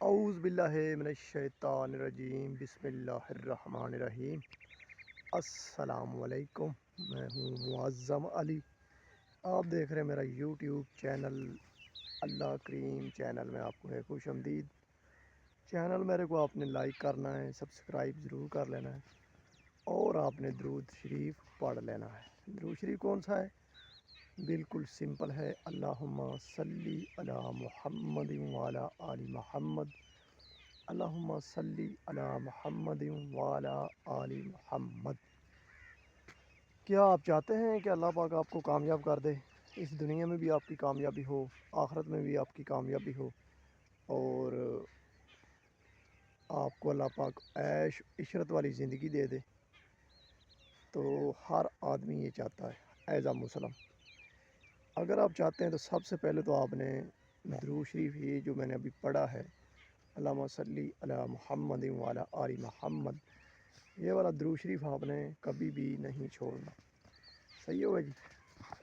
اعوذ باللہ من الشیطان الرجیم، بسم اللہ الرحمن الرحیم۔ السلام علیکم، میں ہوں معظم علی۔ آپ دیکھ رہے ہیں میرا یوٹیوب چینل اللہ کریم چینل میں آپ کو ہے خوش آمدید۔ چینل میرے کو آپ نے لائک کرنا ہے، سبسکرائب ضرور کر لینا ہے، اور آپ نے درود شریف پڑھ لینا ہے۔ درود شریف کون سا ہے؟ بالکل سمپل ہے، اللہم صلی علی محمد وعلی آل محمد، اللہم صلی علی محمد وعلی آل محمد۔ کیا آپ چاہتے ہیں کہ اللہ پاک آپ کو کامیاب کر دے، اس دنیا میں بھی آپ کی کامیابی ہو، آخرت میں بھی آپ کی کامیابی ہو، اور آپ کو اللہ پاک عیش عشرت والی زندگی دے دے؟ تو ہر آدمی یہ چاہتا ہے ایز اے مسلم۔ اگر آپ چاہتے ہیں تو سب سے پہلے تو آپ نے درود شریف یہ جو میں نے ابھی پڑھا ہے، اللہم صلی علی محمد وعلی آل محمد، یہ والا درود شریف آپ نے کبھی بھی نہیں چھوڑنا۔ صحیح ہوگا جی؟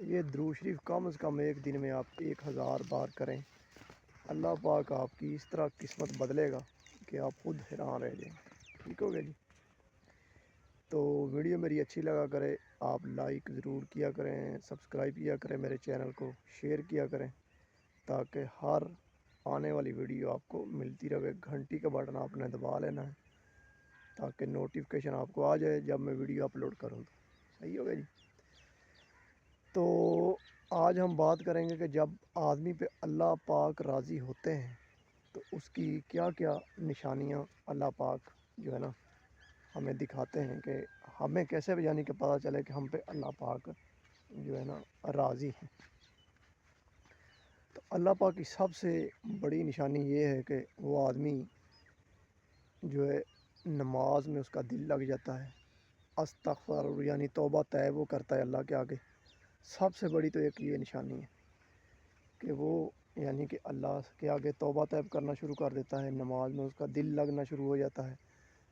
یہ درود شریف کم از کم ایک دن میں آپ 1000 بار کریں، اللہ پاک آپ کی اس طرح قسمت بدلے گا کہ آپ خود حیران رہ جائیں۔ ٹھیک ہوگا جی؟ تو ویڈیو میری اچھی لگا کرے، آپ لائک ضرور کیا کریں، سبسکرائب کیا کریں میرے چینل کو، شیئر کیا کریں، تاکہ ہر آنے والی ویڈیو آپ کو ملتی رہے۔ گھنٹی کا بٹن آپ نے دبا لینا ہے تاکہ نوٹیفیکیشن آپ کو آ جائے جب میں ویڈیو اپلوڈ کروں تو۔ صحیح ہوگا جی؟ تو آج ہم بات کریں گے کہ جب آدمی پہ اللہ پاک راضی ہوتے ہیں تو اس کی کیا کیا نشانیاں اللہ پاک جو ہے نا ہمیں دکھاتے ہیں، کہ ہمیں کیسے یعنی کہ پتہ چلے کہ ہم پہ اللہ پاک جو ہے نا راضی ہیں۔ تو اللہ پاک کی سب سے بڑی نشانی یہ ہے کہ وہ آدمی جو ہے نماز میں اس کا دل لگ جاتا ہے، استغفار یعنی توبہ طیب وہ کرتا ہے اللہ کے آگے۔ سب سے بڑی تو ایک یہ نشانی ہے کہ وہ یعنی کہ اللہ کے آگے توبہ طیب کرنا شروع کر دیتا ہے، نماز میں اس کا دل لگنا شروع ہو جاتا ہے،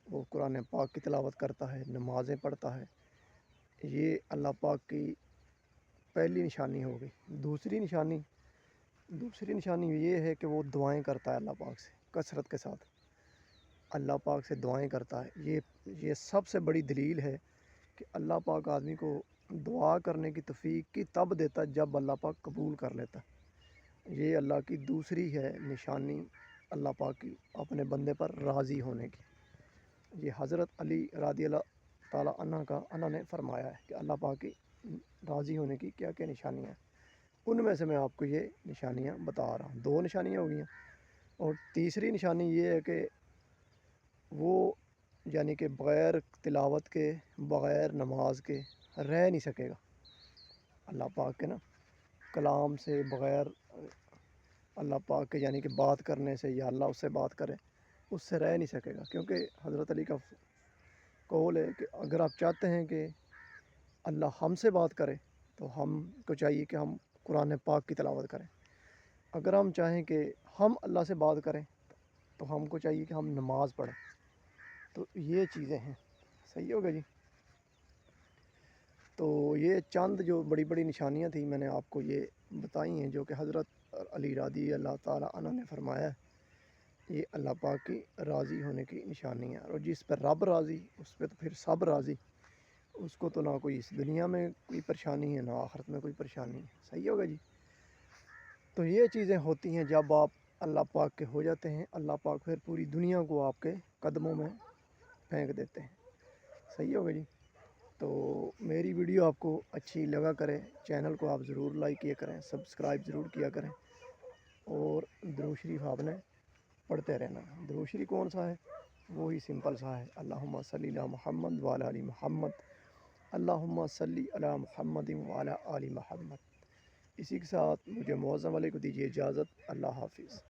وہ قرآن پاک کی تلاوت کرتا ہے، نمازیں پڑھتا ہے۔ یہ اللہ پاک کی پہلی نشانی ہو گئی۔ دوسری نشانی یہ ہے کہ وہ دعائیں کرتا ہے اللہ پاک سے کثرت کے ساتھ، اللہ پاک سے دعائیں کرتا ہے۔ یہ سب سے بڑی دلیل ہے کہ اللہ پاک آدمی کو دعا کرنے کی توفیق کی تب دیتا ہے جب اللہ پاک قبول کر لیتا ہے۔ یہ اللہ کی دوسری ہے نشانی، اللہ پاک کی اپنے بندے پر راضی ہونے کی۔ یہ حضرت علی رضی اللہ تعالیٰ عنہ نے فرمایا ہے کہ اللہ پاک کی راضی ہونے کی کیا کیا نشانیاں ہیں۔ ان میں سے میں آپ کو یہ نشانیاں بتا رہا ہوں۔ 2 نشانیاں ہو گئیں، اور تیسری نشانی یہ ہے کہ وہ یعنی کہ بغیر تلاوت کے، بغیر نماز کے رہ نہیں سکے گا۔ اللہ پاک کے نا کلام سے بغیر، اللہ پاک کے یعنی کہ بات کرنے سے، یا اللہ اس سے بات کرے، اس سے رہ نہیں سکے گا، کیونکہ حضرت علی کا قول ہے کہ اگر آپ چاہتے ہیں کہ اللہ ہم سے بات کرے تو ہم کو چاہیے کہ ہم قرآن پاک کی تلاوت کریں۔ اگر ہم چاہیں کہ ہم اللہ سے بات کریں تو ہم کو چاہیے کہ ہم نماز پڑھیں۔ تو یہ چیزیں ہیں۔ صحیح ہوگا جی؟ تو یہ چند جو بڑی بڑی نشانیاں تھیں میں نے آپ کو یہ بتائی ہیں، جو کہ حضرت علی رضی اللہ تعالیٰ عنہ نے فرمایا ہے، یہ اللہ پاک کی راضی ہونے کی نشانی ہے۔ اور جس پر رب راضی اس پہ تو پھر سب راضی، اس کو تو نہ کوئی اس دنیا میں کوئی پریشانی ہے، نہ آخرت میں کوئی پریشانی ہے۔ صحیح ہوگا جی؟ تو یہ چیزیں ہوتی ہیں جب آپ اللہ پاک کے ہو جاتے ہیں، اللہ پاک پھر پوری دنیا کو آپ کے قدموں میں پھینک دیتے ہیں۔ صحیح ہوگا جی؟ تو میری ویڈیو آپ کو اچھی لگا کرے، چینل کو آپ ضرور لائک کیا کریں، سبسکرائب ضرور کیا کریں، اور درود شریف آپ نے پڑھتے رہنا۔ درود شریف کون سا ہے؟ وہی سمپل سا ہے، اللہم صلی علی محمد وعلی آل محمد، اللہم صلی علی محمد وعلی آل محمد۔ اسی کے ساتھ مجھے معظم علی کو دیجیے اجازت۔ اللہ حافظ۔